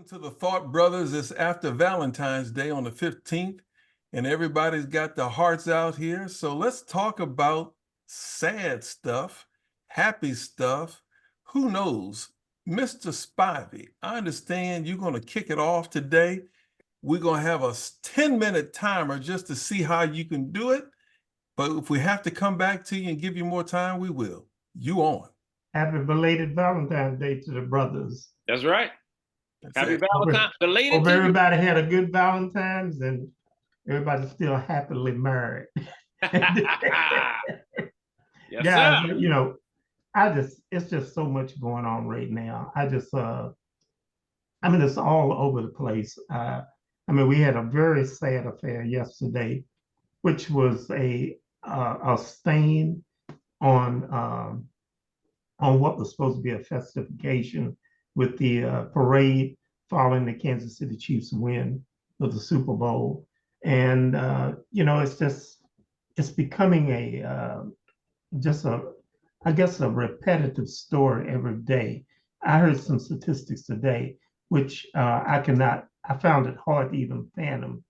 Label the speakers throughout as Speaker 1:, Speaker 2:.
Speaker 1: To the Thought Brothers. It's after Valentine's Day on the 15th, and everybody's got their hearts out here. So let's talk about sad stuff, happy stuff. Who knows? Mr. Spivey, I understand you're going to kick it off today. We're going to have a 10-minute timer just to see how you can do it. But if we have to come back to you and give you more time, we will. You on.
Speaker 2: Happy belated Valentine's Day to the brothers.
Speaker 3: That's right. Happy Valentine's. Belated.
Speaker 2: Hope everybody had a good Valentine's and everybody's still happily married.
Speaker 3: Yes,
Speaker 2: guys,
Speaker 3: sir.
Speaker 2: you know, it's just so much going on right now. I mean, it's all over the place. I mean, we had a very sad affair yesterday, which was a stain on what was supposed to be a festification with the parade following the Kansas City Chiefs win of the Super Bowl. And, you know, it's becoming I guess, a repetitive story every day. I heard some statistics today, which I found it hard to even fathom.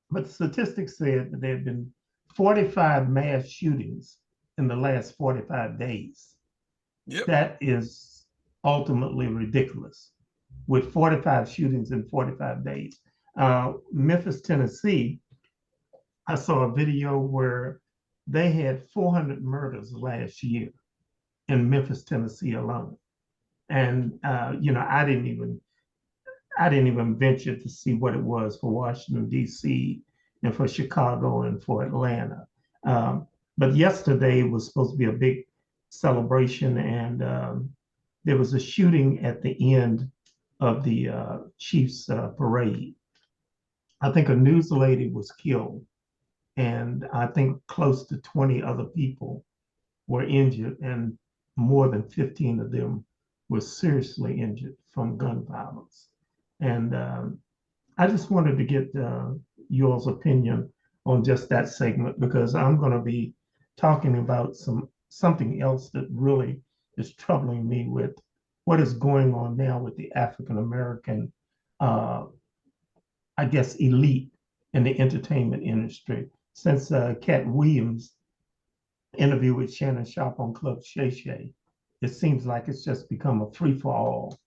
Speaker 2: But the statistics said that there have been 45 mass shootings in the last 45 days.
Speaker 1: Yep.
Speaker 2: That is ultimately ridiculous. With 45 shootings in 45 days. Memphis, Tennessee, I saw a video where they had 400 murders last year in Memphis, Tennessee alone. And you know, I didn't even venture to see what it was for Washington, D.C., and for Chicago and for Atlanta. But yesterday was supposed to be a big celebration, and there was a shooting at the end of the Chiefs parade. I think a news lady was killed, and I think close to 20 other people were injured, and more than 15 of them were seriously injured from gun violence. And I just wanted to get y'all's opinion on just that segment, because I'm going to be talking about something else that really is troubling me with what is going on now with the African American, I guess, elite in the entertainment industry. Since Cat Williams' interview with Shannon Sharpe on Club Shay Shay, it seems like it's just become a free for all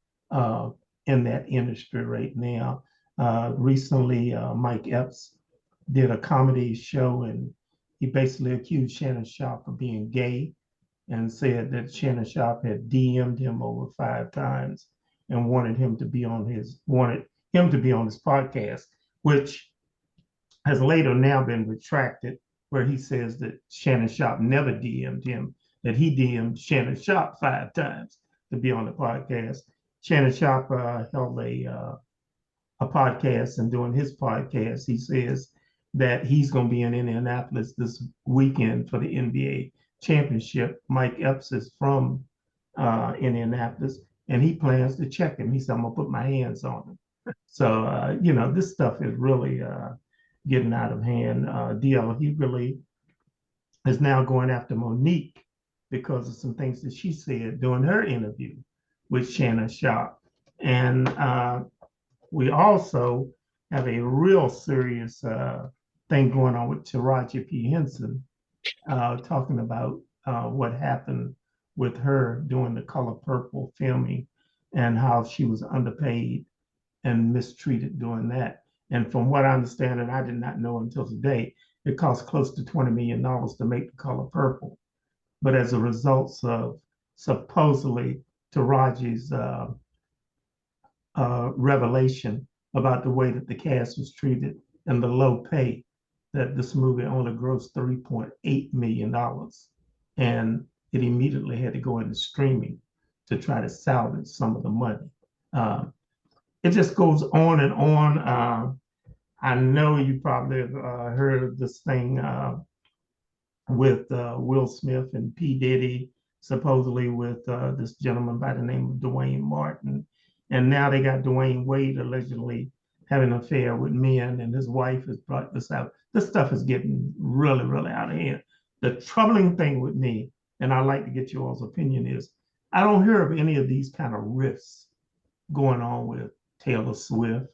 Speaker 2: in that industry right now. Recently, Mike Epps did a comedy show, and he basically accused Shannon Sharpe of being gay and said that Shannon Sharpe had DM'd him over 5 times and wanted him to be on his podcast, which has later now been retracted, where he says that Shannon Sharpe never DM'd him, that he DM'd Shannon Sharpe 5 times to be on the podcast. Shannon Sharpe held a podcast, and during his podcast, he says that he's going to be in Indianapolis this weekend for the NBA championship. Mike Epps is from Indianapolis, and he plans to check him. He said, I'm going to put my hands on him. So, you know, this stuff is really getting out of hand. DL Hughley is now going after Monique because of some things that she said during her interview with Shannon Sharpe. And we also have a real serious thing going on with Taraji P. Henson, talking about what happened with her doing The Color Purple filming and how she was underpaid and mistreated doing that. And from what I understand, and I did not know until today, it cost close to $20 million to make The Color Purple. But as a result of supposedly Taraji's revelation about the way that the cast was treated and the low pay, that this movie only grossed $3.8 million. And it immediately had to go into streaming to try to salvage some of the money. it just goes on and on. I know you probably have heard of this thing with Will Smith and P. Diddy, supposedly with this gentleman by the name of Dwayne Martin. And now they got Dwayne Wade allegedly having an affair with men, and his wife has brought this out. This stuff is getting really, really out of hand. The troubling thing with me, and I'd like to get you all's opinion, is I don't hear of any of these kind of rifts going on with Taylor Swift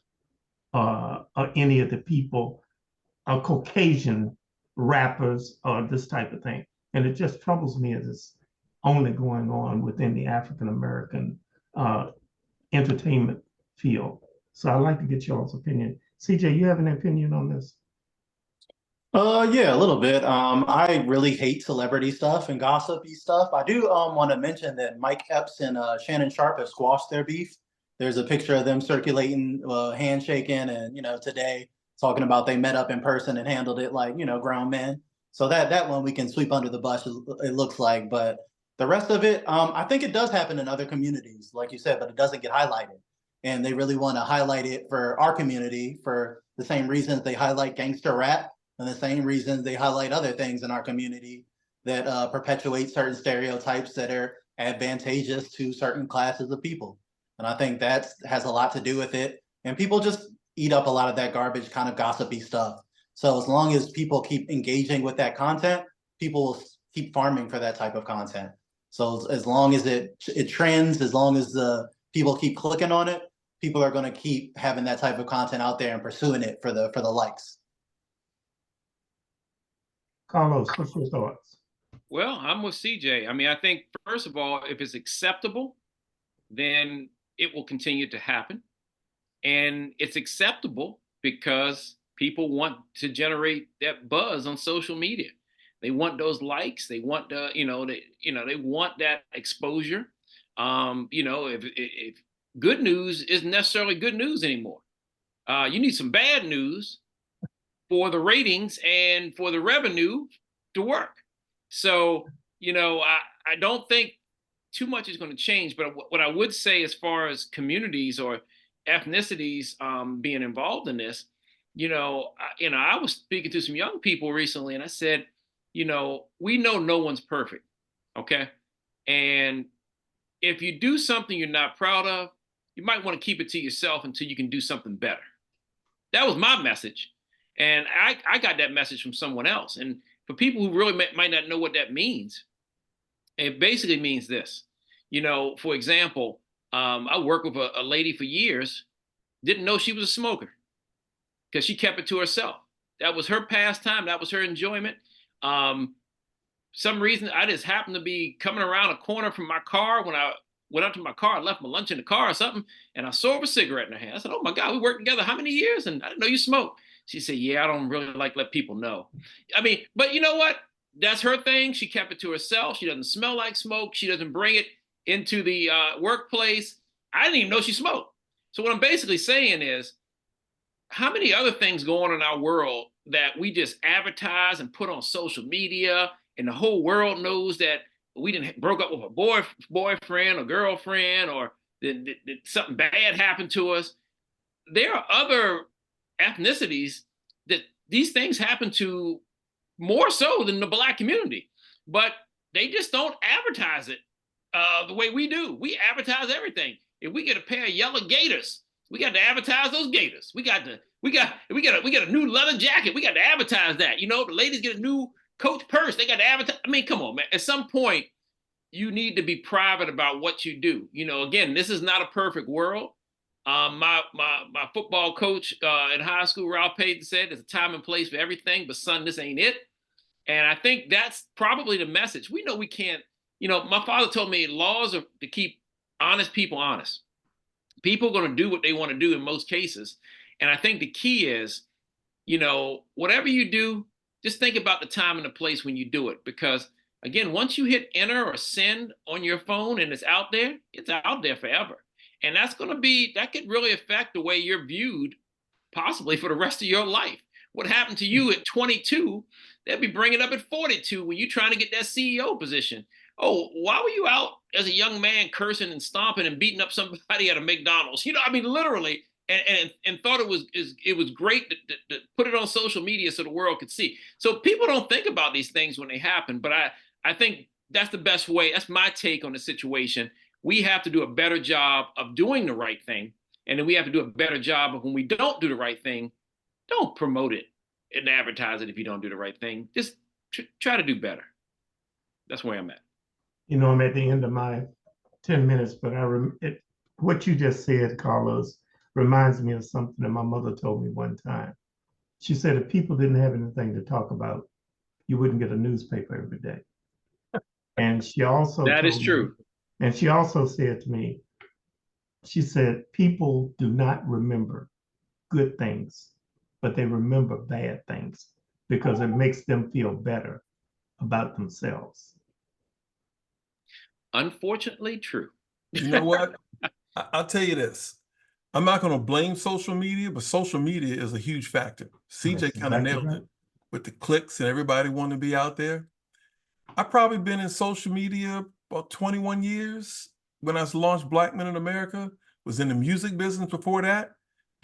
Speaker 2: or any of the people, Caucasian rappers or this type of thing. And it just troubles me as it's only going on within the African American entertainment field. So I'd like to get y'all's opinion. CJ, you have an opinion on this?
Speaker 4: Yeah, a little bit. I really hate celebrity stuff and gossipy stuff. I do want to mention that Mike Epps and Shannon Sharp have squashed their beef. There's a picture of them circulating, handshaking, and today talking about they met up in person and handled it like grown men. So that one we can sweep under the bus. It looks like, but the rest of it, I think it does happen in other communities, like you said, but it doesn't get highlighted. And they really want to highlight it for our community for the same reasons they highlight gangster rap and the same reasons they highlight other things in our community that perpetuate certain stereotypes that are advantageous to certain classes of people. And I think that has a lot to do with it. And people just eat up a lot of that garbage, kind of gossipy stuff. So as long as people keep engaging with that content, people will keep farming for that type of content. So as long as it trends, as long as the people keep clicking on it, people are going to keep having that type of content out there and pursuing it for the likes.
Speaker 2: Carlos, what's your thoughts?
Speaker 3: Well, I'm with CJ. I mean, I think first of all, if it's acceptable, then it will continue to happen. And it's acceptable because people want to generate that buzz on social media. They want those likes. They want the, they want that exposure. If good news isn't necessarily good news anymore. You need some bad news for the ratings and for the revenue to work. So, I don't think too much is going to change. But what I would say as far as communities or ethnicities being involved in this, I was speaking to some young people recently and I said, we know no one's perfect. Okay. And if you do something you're not proud of, you might want to keep it to yourself until you can do something better. That was my message. And I got that message from someone else. And for people who really might not know what that means, it basically means this. For example, I worked with a lady for years, didn't know she was a smoker because she kept it to herself. That was her pastime. That was her enjoyment. Some reason I just happened to be coming around a corner from my car when I went up to my car, I left my lunch in the car or something, and I saw a cigarette in her hand. I said, "Oh my God, we worked together how many years? And I didn't know you smoke." She said, "Yeah, I don't really like let people know." I mean, but you know what? That's her thing. She kept it to herself. She doesn't smell like smoke. She doesn't bring it into the workplace. I didn't even know she smoked. So what I'm basically saying is, how many other things go on in our world that we just advertise and put on social media, and the whole world knows that we didn't broke up with a boyfriend or girlfriend, or that something bad happened to us. There are other ethnicities that these things happen to more so than the Black community, but they just don't advertise it the way we do. We advertise everything. If we get a pair of yellow Gators, we got to advertise those Gators. We got a new leather jacket. We got to advertise that. The ladies get a new Coach purse. They got to advertise. I mean, come on, man. At some point, you need to be private about what you do. Again, this is not a perfect world. My football coach in high school, Ralph Payton, said there's a time and place for everything, but son, this ain't it. And I think that's probably the message. We know we can't, my father told me laws are to keep honest people honest. People are going to do what they want to do in most cases. And I think the key is, whatever you do, just think about the time and the place when you do it. Because again, once you hit enter or send on your phone and it's out there forever. And that could really affect the way you're viewed possibly for the rest of your life. What happened to you at 22 They'll be bringing up at 42 when you're trying to get that CEO position. Oh, why were you out as a young man cursing and stomping and beating up somebody at a McDonald's? I mean, literally, and thought it was great to put it on social media so the world could see. So people don't think about these things when they happen, but I think that's the best way. That's my take on the situation. We have to do a better job of doing the right thing, and then we have to do a better job of when we don't do the right thing, don't promote it and advertise it if you don't do the right thing. Just try to do better. That's where I'm at.
Speaker 2: I'm at the end of my 10 minutes, but what you just said, Carlos, reminds me of something that my mother told me one time. She said, if people didn't have anything to talk about, you wouldn't get a newspaper every day. And she also
Speaker 3: That is true.
Speaker 2: And she also said to me, she said, people do not remember good things, but they remember bad things because it makes them feel better about themselves.
Speaker 3: Unfortunately true.
Speaker 1: You know what? I'll tell you this. I'm not going to blame social media, but social media is a huge factor. CJ
Speaker 2: That's
Speaker 1: kind of
Speaker 2: exactly
Speaker 1: nailed
Speaker 2: right.
Speaker 1: it with the clicks and everybody wanting to be out there. I've probably been in social media about 21 years. When I launched Black Men in America, was in the music business before that.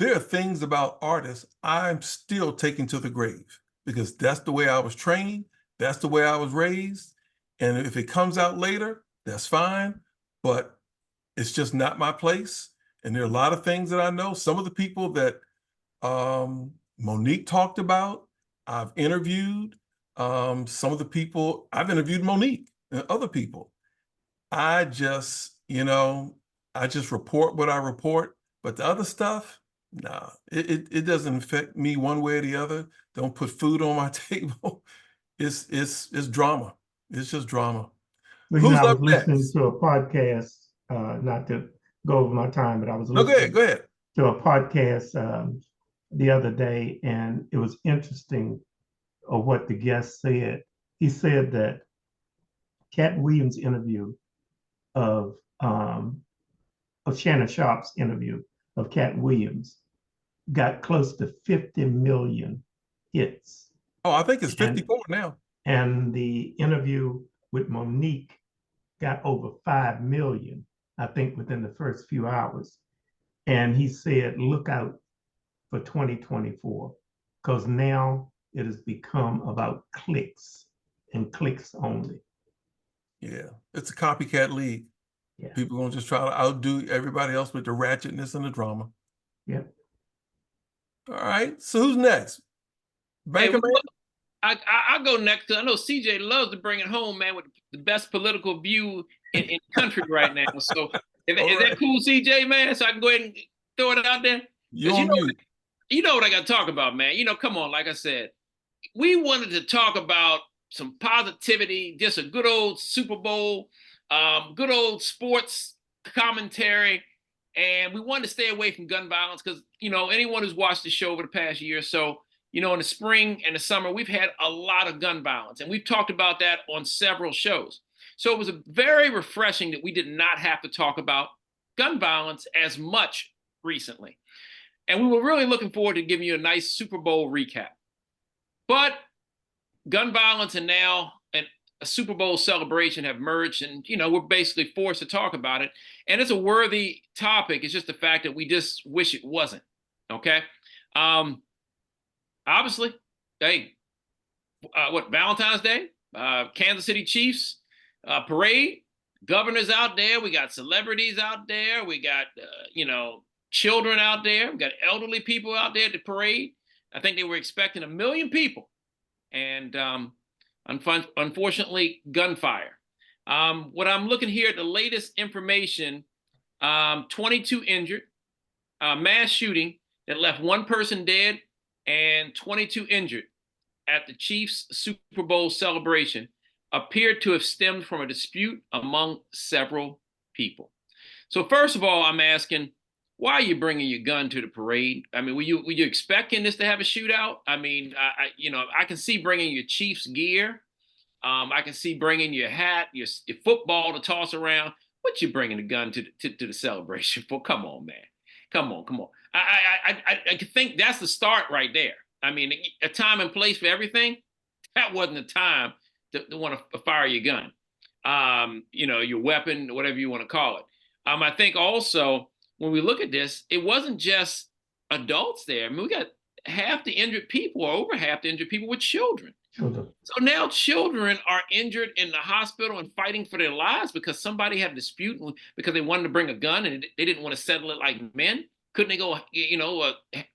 Speaker 1: There are things about artists I'm still taking to the grave because that's the way I was trained. That's the way I was raised. And if it comes out later, that's fine, but it's just not my place. And there are a lot of things that I know. Some of the people that Monique talked about, I've interviewed. Some of the people, I've interviewed Monique and other people. I just report what I report, but the other stuff, nah, it doesn't affect me one way or the other. Don't put food on my table. It's drama. It's just drama.
Speaker 2: Well,
Speaker 1: Who's
Speaker 2: I was
Speaker 1: up
Speaker 2: listening
Speaker 1: next?
Speaker 2: to a podcast, not to go over my time, but I was
Speaker 1: No, go ahead.
Speaker 2: listening
Speaker 1: Go ahead.
Speaker 2: to a podcast the other day, and it was interesting of what the guest said. He said that Cat Williams' interview of Shannon Sharpe's interview of Cat Williams got close to 50 million hits.
Speaker 1: Oh, I think it's
Speaker 2: And
Speaker 1: 54 now.
Speaker 2: and the interview with Monique got over 5 million, I think, within the first few hours. And he said, look out for 2024, because now it has become about clicks and clicks only.
Speaker 1: Yeah, it's a copycat league.
Speaker 2: Yeah.
Speaker 1: People gonna just try to outdo everybody else with the ratchetness and the drama.
Speaker 2: Yeah.
Speaker 1: All right, so who's next? Banker Man?
Speaker 3: I'll go next. I know CJ loves to bring it home, man, with the best political view in the country right now. So is that cool, CJ, man? So I can go ahead and throw it out there?
Speaker 1: You're on mute.
Speaker 3: You know what I got to talk about, man. Come on, like I said, we wanted to talk about some positivity, just a good old Super Bowl, good old sports commentary. And we wanted to stay away from gun violence because, anyone who's watched the show over the past year or so, in the spring and the summer, we've had a lot of gun violence. And we've talked about that on several shows. So it was very refreshing that we did not have to talk about gun violence as much recently. And we were really looking forward to giving you a nice Super Bowl recap. But gun violence and now a Super Bowl celebration have merged, and we're basically forced to talk about it. And it's a worthy topic. It's just the fact that we just wish it wasn't. Okay. Obviously, hey, Valentine's Day, Kansas City Chiefs parade, governors out there. We got celebrities out there. We got children out there. We got elderly people out there at the parade. I think they were expecting 1 million people, and unfortunately, gunfire. What I'm looking here at the latest information, 22 injured, mass shooting that left 1 person dead and 22 injured at the Chiefs Super Bowl celebration appeared to have stemmed from a dispute among several people. So first of all, I'm asking, why are you bringing your gun to the parade? I mean, were you expecting this to have a shootout? I mean, I can see bringing your Chiefs gear. I can see bringing your hat, your football to toss around. What you bringing the gun to the celebration for? Come on, man. Come on. I think that's the start right there. I mean, a time and place for everything. That wasn't the time to want to fire your gun, your weapon, whatever you want to call it. I think also when we look at this, it wasn't just adults there. I mean, we got half the injured people, or over half the injured people, were children.
Speaker 2: Children.
Speaker 3: So now children are injured in the hospital and fighting for their lives because somebody had a dispute because they wanted to bring a gun and they didn't want to settle it like men. Couldn't they go,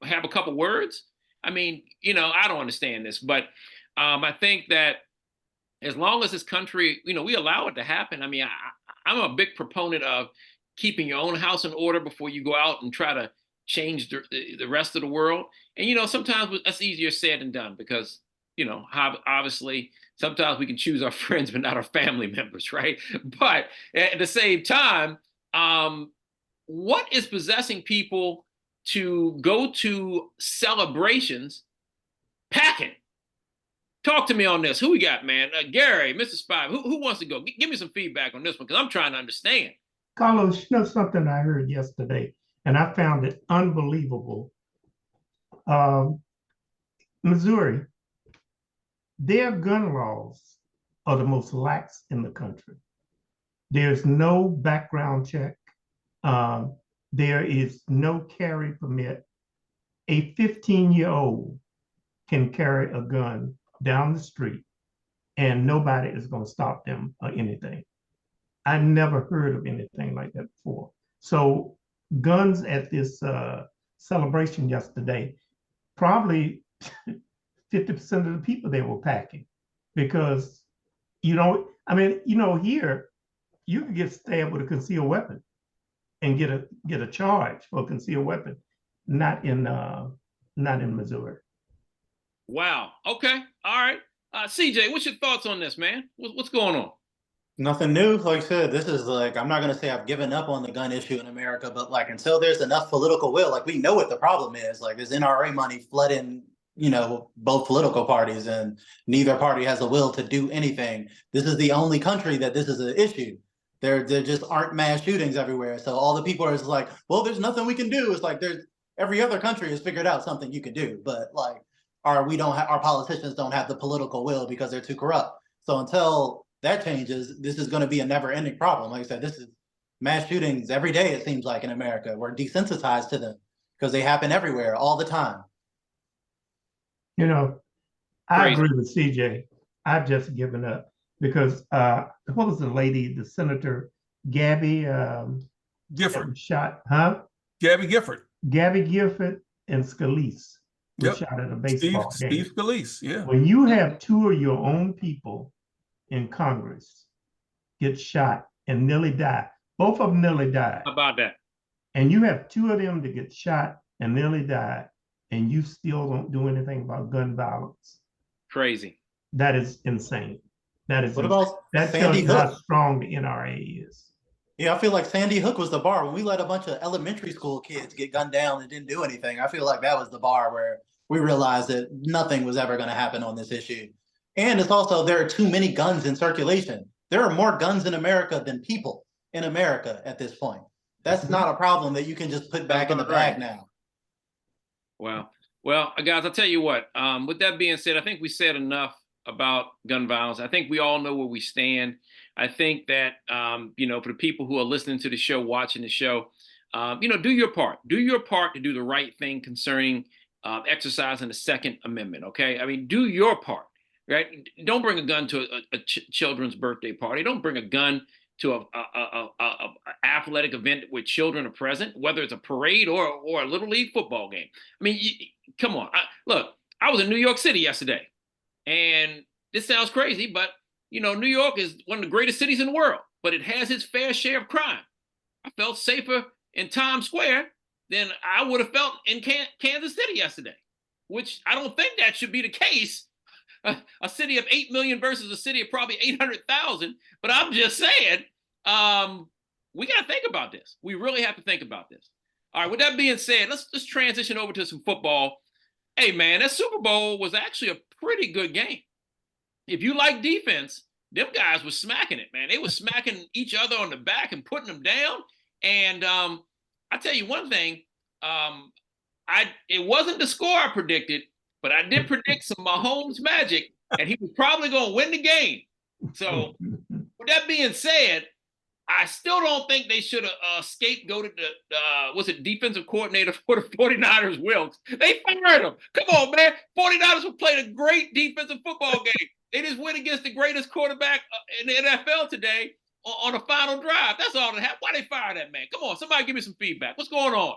Speaker 3: have a couple words? I mean, I don't understand this, but I think that as long as this country, we allow it to happen. I mean, I'm a big proponent of keeping your own house in order before you go out and try to change the rest of the world. And, sometimes that's easier said than done because, obviously sometimes we can choose our friends, but not our family members, right? But at the same time, what is possessing people to go to celebrations packing? Talk to me on this. Who we got, man? Gary, Mr. Spivey, who wants to go? Give me some feedback on this one because I'm trying to understand.
Speaker 2: Carlos, something I heard yesterday, and I found it unbelievable. Missouri, their gun laws are the most lax in the country. There's no background check. There is no carry permit. A 15-year-old can carry a gun down the street and nobody is going to stop them or anything. I never heard of anything like that before. So guns at this celebration yesterday, probably 50% of the people they were packing because, here you can get stabbed with a concealed weapon and get a charge for a concealed weapon, not in Missouri.
Speaker 3: Wow. Okay. All right. CJ, what's your thoughts on this, man? What's going on?
Speaker 4: Nothing new. Like I said, this is I'm not going to say I've given up on the gun issue in America, but until there's enough political will, we know what the problem is. There's NRA money flooding, both political parties, and neither party has a will to do anything. This is the only country that this is an issue. There just aren't mass shootings everywhere. So all the people are just well, there's nothing we can do. It's there's every other country has figured out something you could do, but our politicians don't have the political will because they're too corrupt. So until that changes, this is going to be a never-ending problem. Like I said, this is mass shootings every day, it seems like, in America. We're desensitized to them because they happen everywhere all the time.
Speaker 2: I agree with CJ. I've just given up because what was the lady, the Senator Gabby
Speaker 1: Gifford.
Speaker 2: Shot, huh?
Speaker 1: Gabby Gifford.
Speaker 2: Gabby Gifford and Scalise were
Speaker 1: Yep.
Speaker 2: shot at a baseball game.
Speaker 1: Steve Scalise, yeah.
Speaker 2: When you have two of your own people in Congress get shot and nearly die, both of them nearly died.
Speaker 3: How about that?
Speaker 2: And you have two of them that get shot and nearly died, and you still don't do anything about gun violence.
Speaker 3: Crazy.
Speaker 2: That is insane. That tells
Speaker 4: Sandy
Speaker 2: you
Speaker 4: Hook?
Speaker 2: how strong the NRA is.
Speaker 4: Yeah, I feel like Sandy Hook was the bar. When we let a bunch of elementary school kids get gunned down and didn't do anything, I feel like that was the bar where we realized that nothing was ever going to happen on this issue. And it's also, there are too many guns in circulation. There are more guns in America than people in America at this point. That's not a problem that you can just put back in the bag now.
Speaker 3: Wow. Well, guys, I'll tell you what, with that being said, I think we said enough about gun violence. I think we all know where we stand. I think that, for the people who are listening to the show, watching the show, do your part. Do your part to do the right thing concerning exercising the Second Amendment, okay? I mean, do your part, right? Don't bring a gun to a children's birthday party. Don't bring a gun to a athletic event where children are present, whether it's a parade or a Little League football game. I mean, come on. Look, I was in New York City yesterday, and this sounds crazy, but New York is one of the greatest cities in the world, but it has its fair share of crime. I felt safer in Times Square than I would have felt in Kansas City yesterday, which I don't think that should be the case. A city of 8 million versus a city of probably 800,000. But I'm just saying, we got to think about this. We really have to think about this. All right, with that being said, let's transition over to some football. Hey, man, that Super Bowl was actually a pretty good game. If you like defense, them guys were smacking it, man. They were smacking each other on the back and putting them down. And I tell you one thing, it wasn't the score I predicted, but I did predict some Mahomes magic and he was probably going to win the game. So, with that being said, I still don't think they should have scapegoated the defensive coordinator for the 49ers, Wilks. They fired him. Come on, man. 49ers have played a great defensive football game. They just went against the greatest quarterback in the NFL today on the final drive. That's all that happened. Why they fire that man? Come on, somebody give me some feedback. What's going on?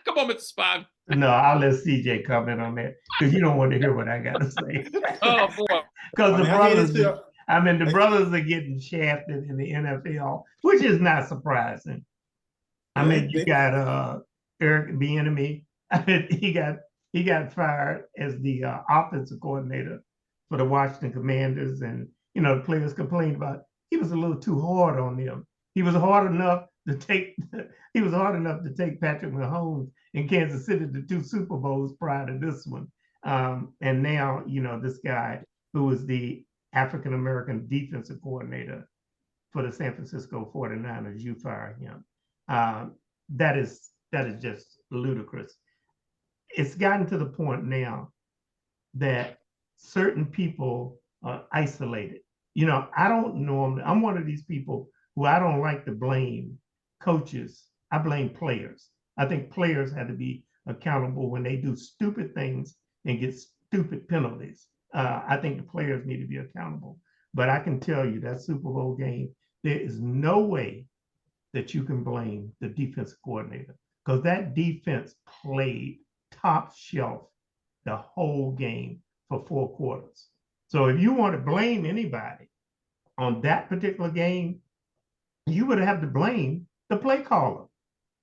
Speaker 3: Come on, Mr. Spivey.
Speaker 2: No, I'll let CJ comment on that because you don't want to hear what I got to say.
Speaker 3: Oh, boy.
Speaker 2: Because the brothers are getting shafted in the NFL, which is not surprising. I mean, you got Eric Bieniemy. He got fired as the offensive coordinator for the Washington Commanders, and the players complained about he was a little too hard on them. He was hard enough to take Patrick Mahomes in Kansas City to 2 Super Bowls prior to this one, and now this guy who was the African-American defensive coordinator for the San Francisco 49ers, you fire him. That is just ludicrous. It's gotten to the point now that certain people are isolated. I don't normally, I'm one of these people who I don't like to blame coaches. I blame players. I think players have to be accountable when they do stupid things and get stupid penalties. I think the players need to be accountable. But I can tell you that Super Bowl game, there is no way that you can blame the defensive coordinator because that defense played top shelf the whole game for 4 quarters. So if you want to blame anybody on that particular game, you would have to blame the play caller.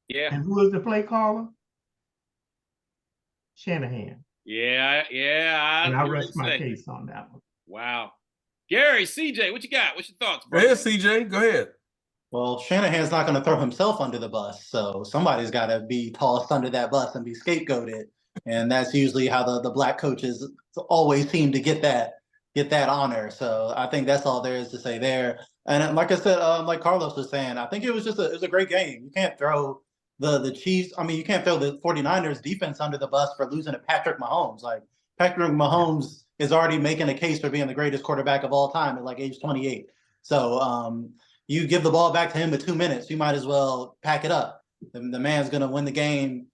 Speaker 3: Yeah.
Speaker 2: And who is the play caller? Shanahan.
Speaker 3: Yeah.
Speaker 2: And I rest my case on that one.
Speaker 3: Wow. Gary, CJ, what you got? What's your thoughts, bro?
Speaker 1: Go ahead, CJ. Go ahead.
Speaker 4: Well, Shanahan's not going to throw himself under the bus, so somebody's got to be tossed under that bus and be scapegoated. And that's usually how the black coaches always seem to get that honor. So I think that's all there is to say there. And like I said, like Carlos was saying, I think it was a great game. You can't throw the Chiefs. I mean, you can't throw the 49ers defense under the bus for losing to Patrick Mahomes. Like Patrick Mahomes is already making a case for being the greatest quarterback of all time at like age 28. So you give the ball back to him with 2 minutes, you might as well pack it up. The man's going to win the game.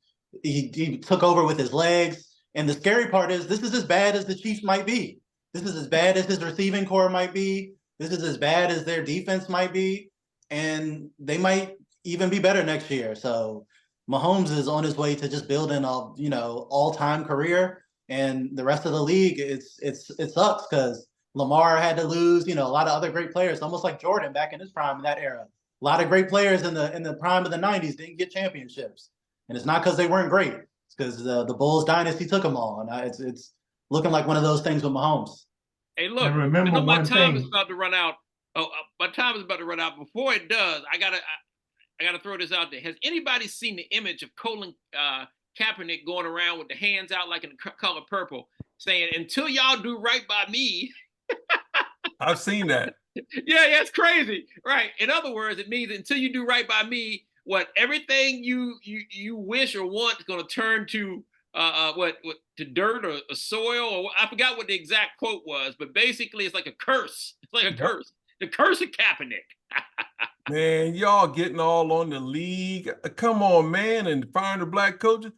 Speaker 4: He took over with his legs. And the scary part is this is as bad as the Chiefs might be. This is as bad as his receiving core might be. This is as bad as their defense might be. And they might even be better next year. So Mahomes is on his way to just building a, all-time career. And the rest of the league, it sucks because Lamar had to lose, a lot of other great players, almost like Jordan back in his prime in that era. A lot of great players in the prime of the 90s didn't get championships. And it's not because they weren't great. It's because the Bulls dynasty took them all. And it's looking like one of those things with Mahomes.
Speaker 3: Hey, look,
Speaker 2: remember
Speaker 3: my time is about to run out. My time is about to run out. Before it does, I gotta throw this out there. Has anybody seen the image of Colin Kaepernick going around with the hands out like in the color purple, saying, "Until y'all do right by me"?
Speaker 1: I've seen that.
Speaker 3: Yeah, it's crazy, right? In other words, it means until you do right by me, everything you wish or want is going to turn to to dirt or soil, or I forgot what the exact quote was, but basically it's like a curse. It's like a curse. The curse of Kaepernick.
Speaker 1: Man, y'all getting all on the league. Come on, man, and firing the black coaches.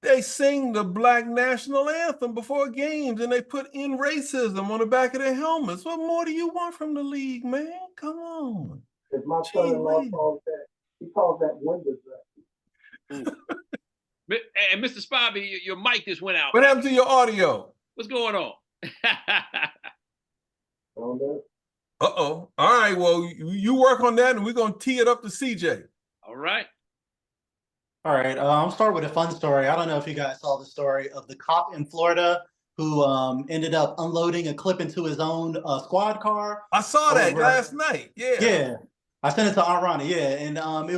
Speaker 1: They sing the black national anthem before games, and they put in racism on the back of their helmets. What more do you want from the league, man? Come on.
Speaker 5: If my son-in-law calls that, he calls that window dressing.
Speaker 3: And Mr. Spivey, your mic just went out.
Speaker 1: What happened to your audio?
Speaker 3: What's going on?
Speaker 1: Uh-oh. All right, well, you work on that, and we're going to tee it up to CJ.
Speaker 3: All right.
Speaker 4: All right, I'll start with a fun story. I don't know if you guys saw the story of the cop in Florida who ended up unloading a clip into his own squad car.
Speaker 1: I saw that last night. Yeah.
Speaker 4: Yeah, I sent it to Aunt Ronnie. Yeah, and it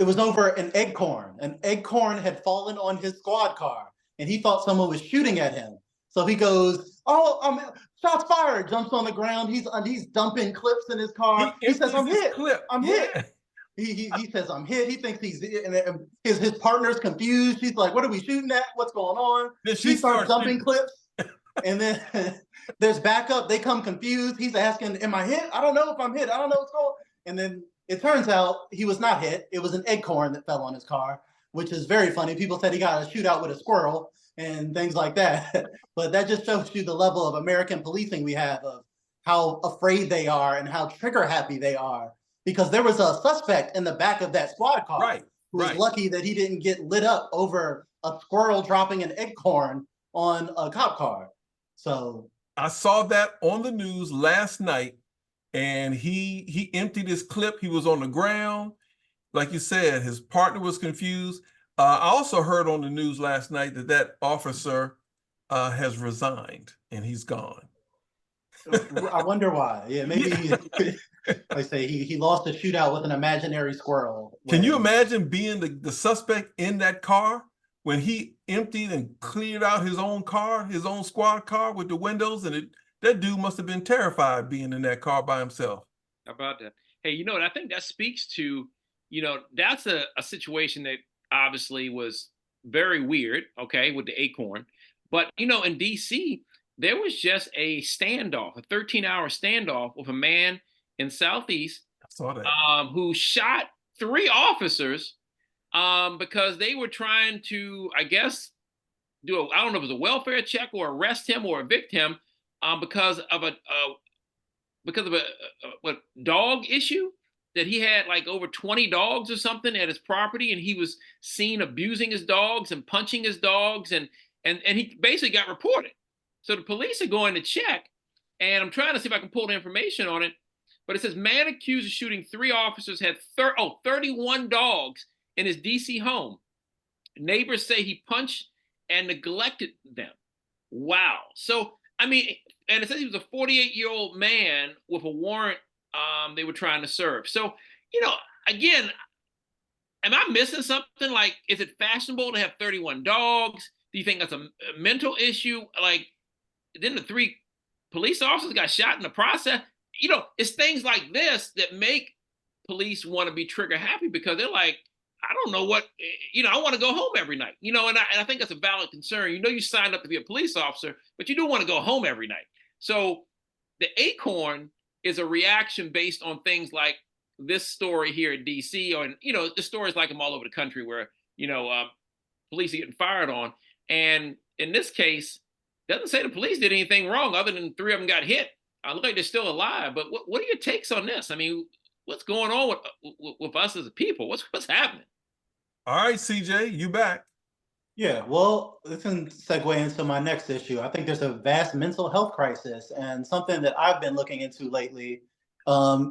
Speaker 4: was over an acorn. An acorn had fallen on his squad car, and he thought someone was shooting at him. So he goes, "Oh, shots fired!" Jumps on the ground. He's dumping clips in his car. He says, "I'm hit. I'm hit." He says, "I'm hit." He thinks he's and his partner's confused. He's like, "What are we shooting at? What's going on?"
Speaker 1: Then
Speaker 4: she starts dumping clips. And then there's backup. They come confused. He's asking, am I hit? I don't know if I'm hit. I don't know what's going on. And then it turns out he was not hit. It was an acorn that fell on his car, which is very funny. People said he got a shootout with a squirrel and things like that. But that just shows you the level of American policing we have, of how afraid they are and how trigger happy they are. Because there was a suspect in the back of that squad car
Speaker 1: Right.
Speaker 4: who was lucky that he didn't get lit up over a squirrel dropping an acorn on a cop car. So
Speaker 1: I saw that on the news last night, and he emptied his clip. He was on the ground. Like you said, his partner was confused. I also heard on the news last night that that officer has resigned and he's gone.
Speaker 4: I wonder why. Yeah, maybe I say he lost a shootout with an imaginary squirrel.
Speaker 1: Can you imagine being the suspect in that car when he emptied and cleared out his own car, his own squad car with the windows? And that dude must have been terrified being in that car by himself.
Speaker 3: How about that? Hey, you know what? I think that speaks to, that's a situation that obviously was very weird, okay, with the acorn. But, in DC, there was just a standoff, a 13-hour standoff with a man in Southeast
Speaker 1: I saw that.
Speaker 3: who shot 3 officers because they were trying to, I guess, I don't know if it was a welfare check or arrest him or evict him because of a dog issue, that he had like over 20 dogs or something at his property, and he was seen abusing his dogs and punching his dogs, and he basically got reported. So the police are going to check, and I'm trying to see if I can pull the information on it, but it says man accused of shooting 3 officers had 31 dogs in his DC home. Neighbors say he punched and neglected them. Wow. So, I mean, and it says he was a 48-year-old man with a warrant they were trying to serve. So, again, am I missing something? Like, is it fashionable to have 31 dogs? Do you think that's a mental issue? Like, then the 3 police officers got shot in the process. It's things like this that make police want to be trigger happy, because they're like, I don't know what, I want to go home every night, and I think that's a valid concern. You signed up to be a police officer, but you do want to go home every night. So the acorn is a reaction based on things like this story here in DC, or, the stories like them all over the country where, police are getting fired on. And in this case, it doesn't say the police did anything wrong other than 3 of them got hit. Look like they're still alive. But what are your takes on this? I mean, what's going on with us as a people? What's happening?
Speaker 1: All right, CJ, you back.
Speaker 4: Yeah, well, this can segue into my next issue. I think there's a vast mental health crisis, and something that I've been looking into lately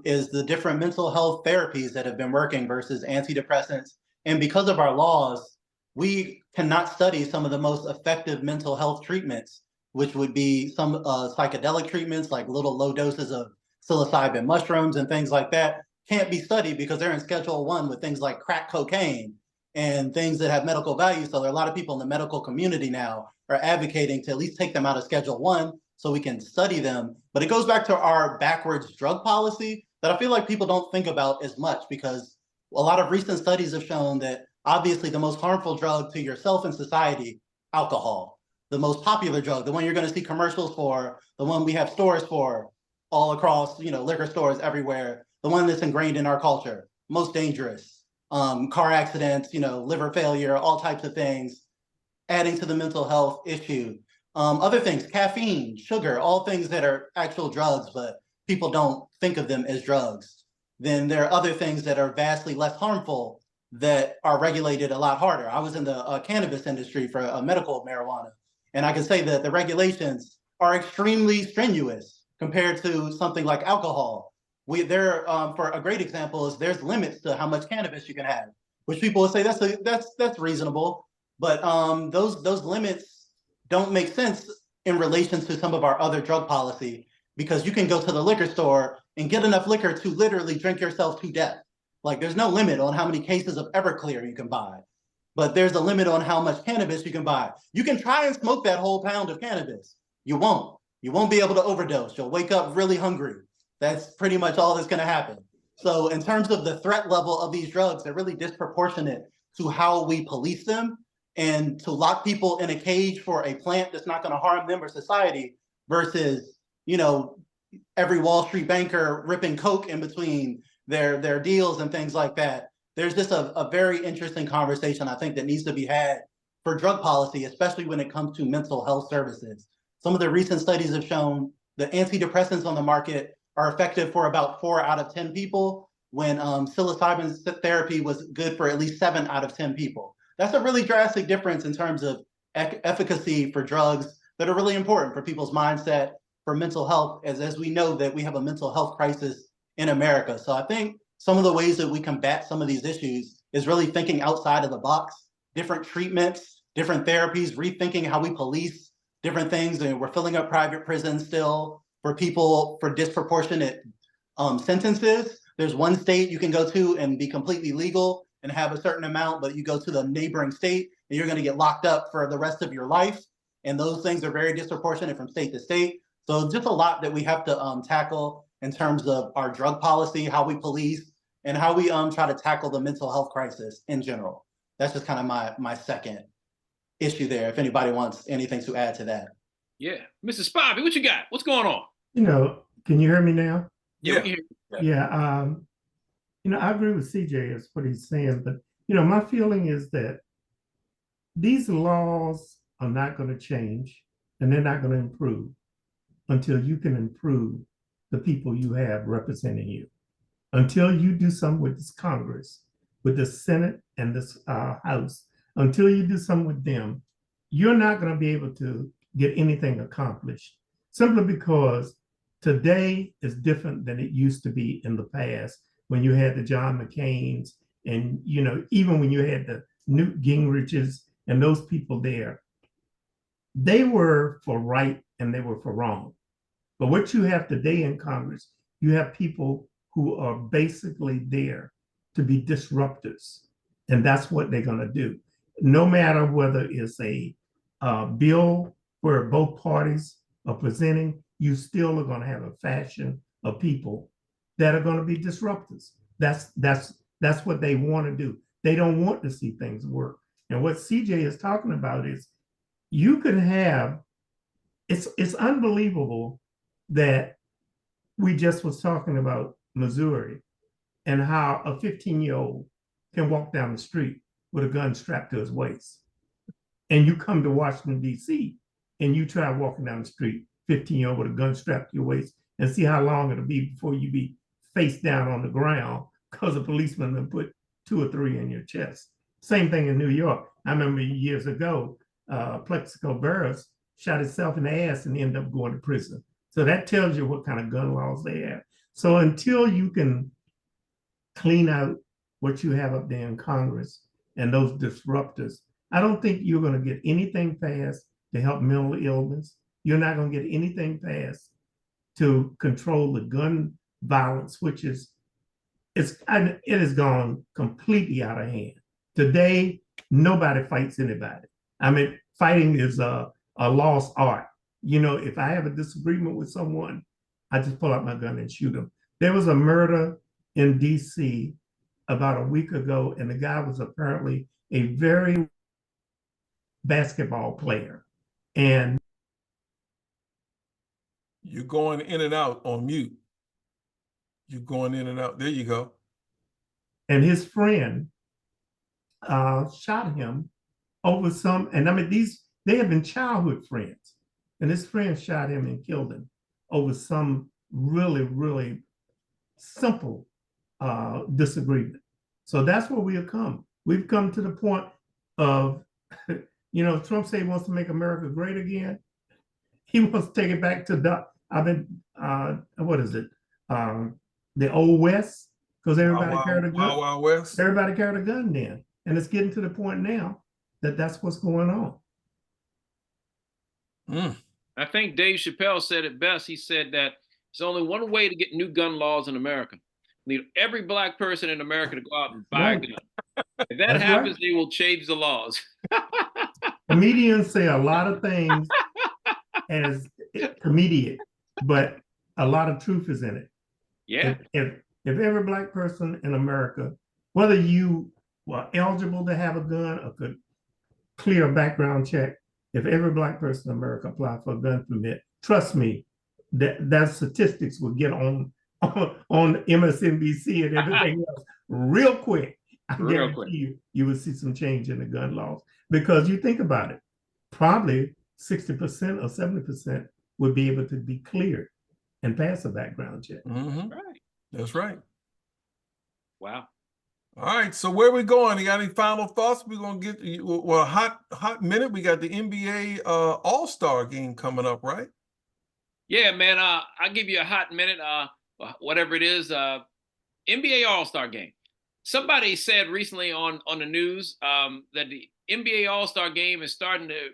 Speaker 4: is the different mental health therapies that have been working versus antidepressants. And because of our laws, we cannot study some of the most effective mental health treatments, which would be some psychedelic treatments like little low doses of psilocybin mushrooms and things like that. Can't be studied because they're in Schedule 1 with things like crack cocaine and things that have medical value. So there are a lot of people in the medical community now are advocating to at least take them out of Schedule 1 so we can study them. But it goes back to our backwards drug policy that I feel like people don't think about as much, because a lot of recent studies have shown that obviously the most harmful drug to yourself and society, alcohol. The most popular drug, the one you're going to see commercials for, the one we have stores for all across, liquor stores everywhere, the one that's ingrained in our culture, most dangerous. Car accidents, liver failure, all types of things, adding to the mental health issue. Other things, caffeine, sugar, all things that are actual drugs, but people don't think of them as drugs. Then there are other things that are vastly less harmful that are regulated a lot harder. I was in the cannabis industry for medical marijuana, and I can say that the regulations are extremely strenuous compared to something like alcohol. For a great example is there's limits to how much cannabis you can have, which people will say that's reasonable, but those limits don't make sense in relation to some of our other drug policy, because you can go to the liquor store and get enough liquor to literally drink yourself to death. Like, there's no limit on how many cases of Everclear you can buy, but there's a limit on how much cannabis you can buy. You can try and smoke that whole pound of cannabis. You won't be able to overdose. You'll wake up really hungry. That's pretty much all that's going to happen. So in terms of the threat level of these drugs, they're really disproportionate to how we police them. and to lock people in a cage for a plant that's not going to harm them or society versus, every Wall Street banker ripping coke in between their deals and things like that. There's just a very interesting conversation, I think, that needs to be had for drug policy, especially when it comes to mental health services. Some of the recent studies have shown the antidepressants on the market are effective for about 4 out of 10 people, when psilocybin therapy was good for at least 7 out of 10 people. That's a really drastic difference in terms of efficacy for drugs that are really important for people's mindset, for mental health, as we know that we have a mental health crisis in America. So I think some of the ways that we combat some of these issues is really thinking outside of the box, different treatments, different therapies, rethinking how we police different things. And we're filling up private prisons still for people for disproportionate sentences. There's one state you can go to and be completely legal and have a certain amount, but you go to the neighboring state and you're going to get locked up for the rest of your life. And those things are very disproportionate from state to state. So just a lot that we have to tackle in terms of our drug policy, how we police, and how we try to tackle the mental health crisis in general. That's just kind of my second issue there, if anybody wants anything to add to that.
Speaker 3: Yeah. Mrs. Spivey, what you got? What's going on?
Speaker 2: Can you hear me now?
Speaker 3: Yeah. We can hear you.
Speaker 2: Yeah. I agree with CJ is what he's saying, but my feeling is that these laws are not going to change and they're not going to improve until you can improve the people you have representing you. Until you do something with this Congress, with the Senate and this House, until you do something with them, you're not going to be able to get anything accomplished, simply because today is different than it used to be in the past, when you had the John McCains and, even when you had the Newt Gingriches and those people there, they were for right and they were for wrong. But what you have today in Congress, you have people who are basically there to be disruptors. And that's what they're going to do. No matter whether it's a bill where both parties are presenting, you still are going to have a faction of people that are going to be disruptors. That's what they want to do. They don't want to see things work. And what CJ is talking about is you can have, it's unbelievable that we just was talking about Missouri and how a 15-year-old can walk down the street with a gun strapped to his waist. And you come to Washington, D.C., and you try walking down the street, 15-year-old with a gun strapped to your waist, and see how long it'll be before you be face down on the ground because a policeman will put 2 or 3 in your chest. Same thing in New York. I remember years ago, Plexico Burress shot himself in the ass and ended up going to prison. So that tells you what kind of gun laws they have. So until you can clean out what you have up there in Congress and those disruptors, I don't think you're going to get anything passed to help mental illness. You're not going to get anything passed to control the gun violence, which is, it has gone completely out of hand. Today, nobody fights anybody. I mean, fighting is a lost art. If I have a disagreement with someone, I just pull out my gun and shoot them. There was a murder in DC about a week ago, and the guy was apparently a very basketball player. And
Speaker 1: you're going in and out on mute. You're going in and out. There you go.
Speaker 2: And his friend shot him over some, and I mean, they have been childhood friends. And his friend shot him and killed him over some really, really simple disagreement. So that's where we have come. We've come to the point of, Trump said he wants to make America great again. He wants to take it back to the Old West, because everybody carried a gun.
Speaker 1: Wild, Wild West.
Speaker 2: Everybody carried a gun then. And it's getting to the point now that that's what's going on.
Speaker 3: I think Dave Chappelle said it best. He said that there's only one way to get new gun laws in America. We need every Black person in America to go out and buy a gun. If that happens, they will change the laws.
Speaker 2: Comedians say a lot of things as comedian, but a lot of truth is in it.
Speaker 3: Yeah.
Speaker 2: If every Black person in America, whether you were eligible to have a gun or could clear background check. If every black person in America applied for a gun permit, trust me, that statistics will get on MSNBC and everything else real quick. I
Speaker 3: Real
Speaker 2: guarantee
Speaker 3: quick.
Speaker 2: you will see some change in the gun laws, because you think about it, probably 60% or 70% would be able to be cleared and pass a background check.
Speaker 1: Mhm.
Speaker 3: Right.
Speaker 1: That's right.
Speaker 3: Wow.
Speaker 1: All right, so where we going? You got any final thoughts? We're gonna get well, hot minute. We got the NBA All-Star game coming up, right?
Speaker 3: Yeah, man. I'll give you a hot minute. Whatever it is. NBA All-Star game. Somebody said recently on the news that the NBA All-Star game is starting to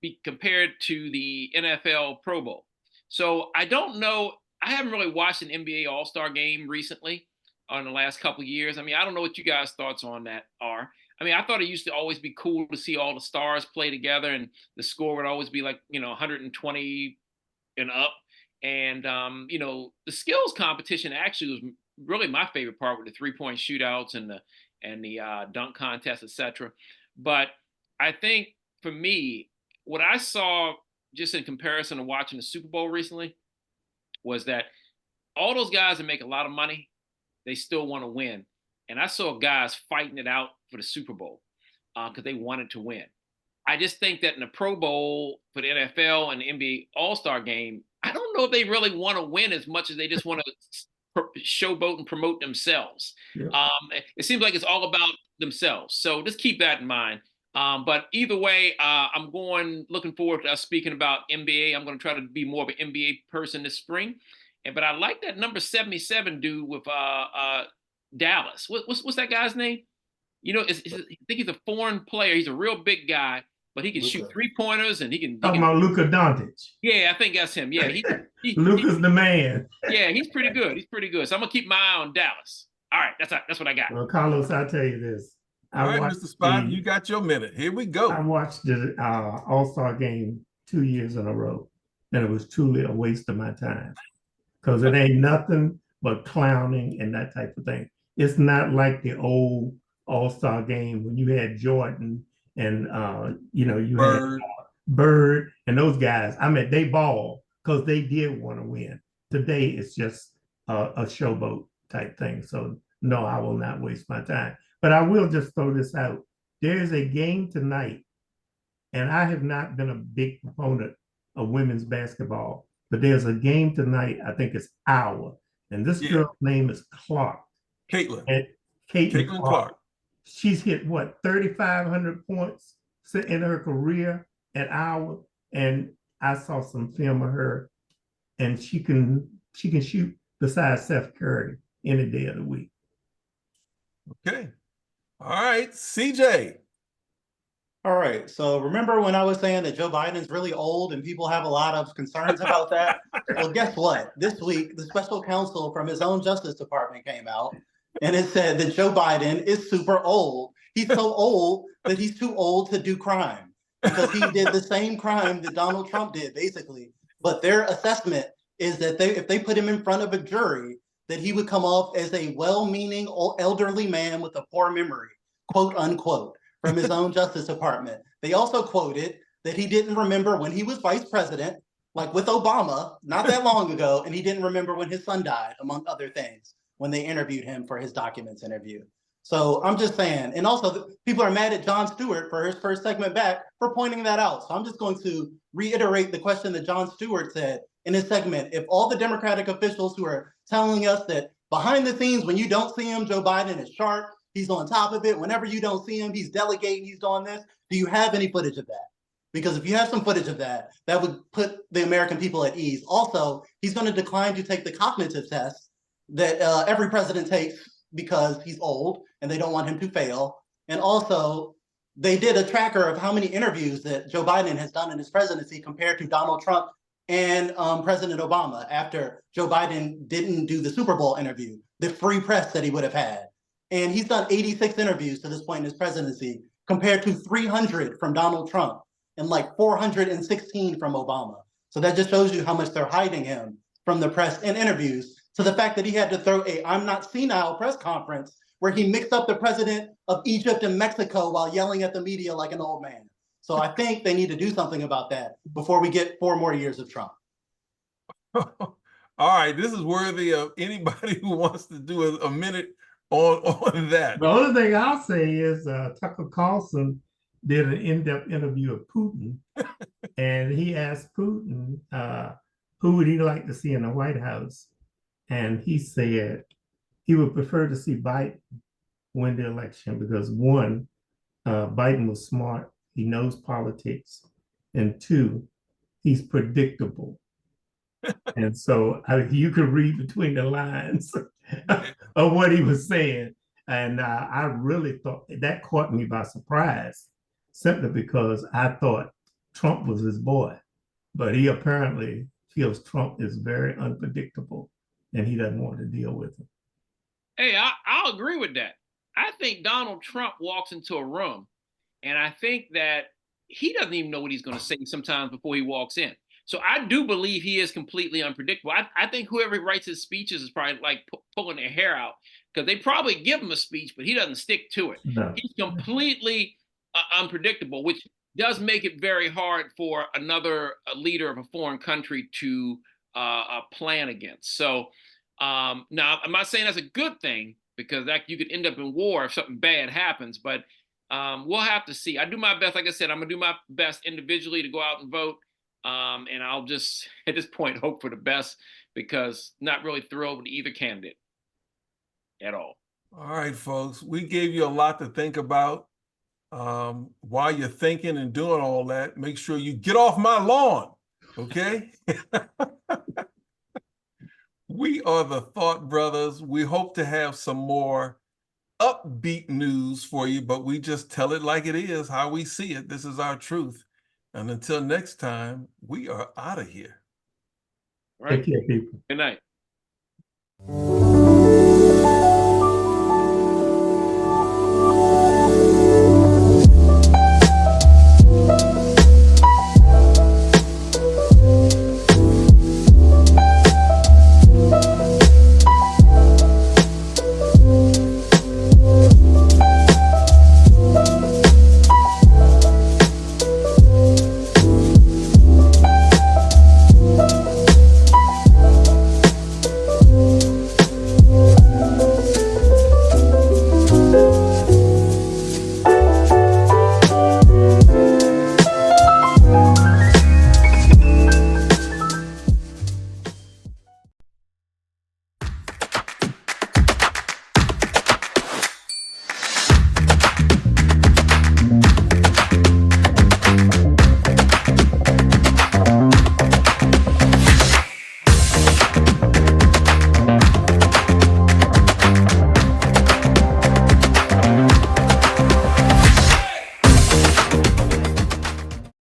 Speaker 3: be compared to the NFL Pro Bowl. So I don't know. I haven't really watched an NBA All-Star game recently in the last couple of years. I mean, I don't know what you guys' thoughts on that are. I mean, I thought it used to always be cool to see all the stars play together, and the score would always be like 120 and up. And the skills competition actually was really my favorite part, with the 3-point shootouts and the dunk contest, etc. But I think for me, what I saw just in comparison to watching the Super Bowl recently was that all those guys that make a lot of money, they still want to win. And I saw guys fighting it out for the Super Bowl because they wanted to win. I just think that in the Pro Bowl for the NFL and the NBA All-Star game, I don't know if they really want to win as much as they just want to showboat and promote themselves.
Speaker 2: Yeah.
Speaker 3: It seems like it's all about themselves. So just keep that in mind. But either way, I'm looking forward to us speaking about NBA. I'm going to try to be more of an NBA person this spring. But I like that number 77 dude with Dallas. What's that guy's name? I think he's a foreign player. He's a real big guy, but he can shoot 3-pointers and he can.
Speaker 2: Talking about Luka Doncic.
Speaker 3: Yeah, I think that's him. Yeah,
Speaker 2: Luka's the man.
Speaker 3: Yeah, he's pretty good. He's pretty good. So I'm gonna keep my eye on Dallas. All right, that's what I got.
Speaker 2: Well, Carlos, I'll tell you this.
Speaker 1: All right, Mr. Spot, you got your minute. Here we go.
Speaker 2: I watched the All-Star game 2 years in a row, and it was truly a waste of my time, because it ain't nothing but clowning and that type of thing. It's not like the old All-Star game when you had Jordan and you
Speaker 1: Bird.
Speaker 2: had Bird and those guys. I mean, they ball because they did want to win. Today it's just a showboat type thing. So no, I will not waste my time. But I will just throw this out. There is a game tonight, and I have not been a big proponent of women's basketball, but there's a game tonight. I think it's Iowa, and this girl's name is Clark.
Speaker 1: Caitlin
Speaker 2: Clark. She's hit 3,500 points in her career at Iowa, and I saw some film of her, and she can shoot besides Steph Curry any day of the week.
Speaker 1: Okay. All right, CJ.
Speaker 4: All right. So remember when I was saying that Joe Biden's really old and people have a lot of concerns about that? Well, guess what? This week, the special counsel from his own Justice Department came out, and it said that Joe Biden is super old. He's so old that he's too old to do crime, because he did the same crime that Donald Trump did, basically. But their assessment is that if they put him in front of a jury, that he would come off as a well-meaning elderly man with a poor memory, quote unquote, from his own Justice Department. They also quoted that he didn't remember when he was vice president, like with Obama, not that long ago, and he didn't remember when his son died, among other things, when they interviewed him for his documents interview. So I'm just saying, and also people are mad at Jon Stewart for his first segment back for pointing that out. So I'm just going to reiterate the question that Jon Stewart said in his segment. If all the Democratic officials who are telling us that behind the scenes, when you don't see him, Joe Biden is sharp, he's on top of it. Whenever you don't see him, he's delegating, he's doing this. Do you have any footage of that? Because if you have some footage of that, that would put the American people at ease. Also, he's going to decline to take the cognitive test that every president takes because he's old and they don't want him to fail. And also, they did a tracker of how many interviews that Joe Biden has done in his presidency compared to Donald Trump and President Obama after Joe Biden didn't do the Super Bowl interview, the free press that he would have had. And he's done 86 interviews to this point in his presidency compared to 300 from Donald Trump and like 416 from Obama. So that just shows you how much they're hiding him from the press and interviews, to the fact that he had to throw a "I'm not senile" press conference where he mixed up the president of Egypt and Mexico while yelling at the media like an old man. So I think they need to do something about that before we get 4 more years of Trump.
Speaker 1: All right, this is worthy of anybody who wants to do a minute on that.
Speaker 2: The only thing I'll say is Tucker Carlson did an in-depth interview of Putin, and he asked Putin who would he like to see in the White House, and he said he would prefer to see Biden win the election because one, Biden was smart, he knows politics, and two, he's predictable. And so you could read between the lines of what he was saying. And I really thought that caught me by surprise, simply because I thought Trump was his boy. But he apparently feels Trump is very unpredictable and he doesn't want to deal with him.
Speaker 3: Hey, I'll agree with that. I think Donald Trump walks into a room and I think that he doesn't even know what he's going to say sometimes before he walks in. So I do believe he is completely unpredictable. I think whoever writes his speeches is probably like pulling their hair out because they probably give him a speech, but he doesn't stick to it.
Speaker 2: No.
Speaker 3: He's completely unpredictable, which does make it very hard for another leader of a foreign country to plan against. So now I'm not saying that's a good thing because that you could end up in war if something bad happens, but we'll have to see. I do my best. Like I said, I'm gonna do my best individually to go out and vote. And I'll just, at this point, hope for the best because not really thrilled with either candidate at all.
Speaker 1: All right, folks, we gave you a lot to think about. While you're thinking and doing all that, make sure you get off my lawn, okay? We are the Thought Brothers. We hope to have some more upbeat news for you, but we just tell it like it is, how we see it. This is our truth. And until next time, we are out of here.
Speaker 3: All right.
Speaker 2: Take care, people.
Speaker 3: Good night.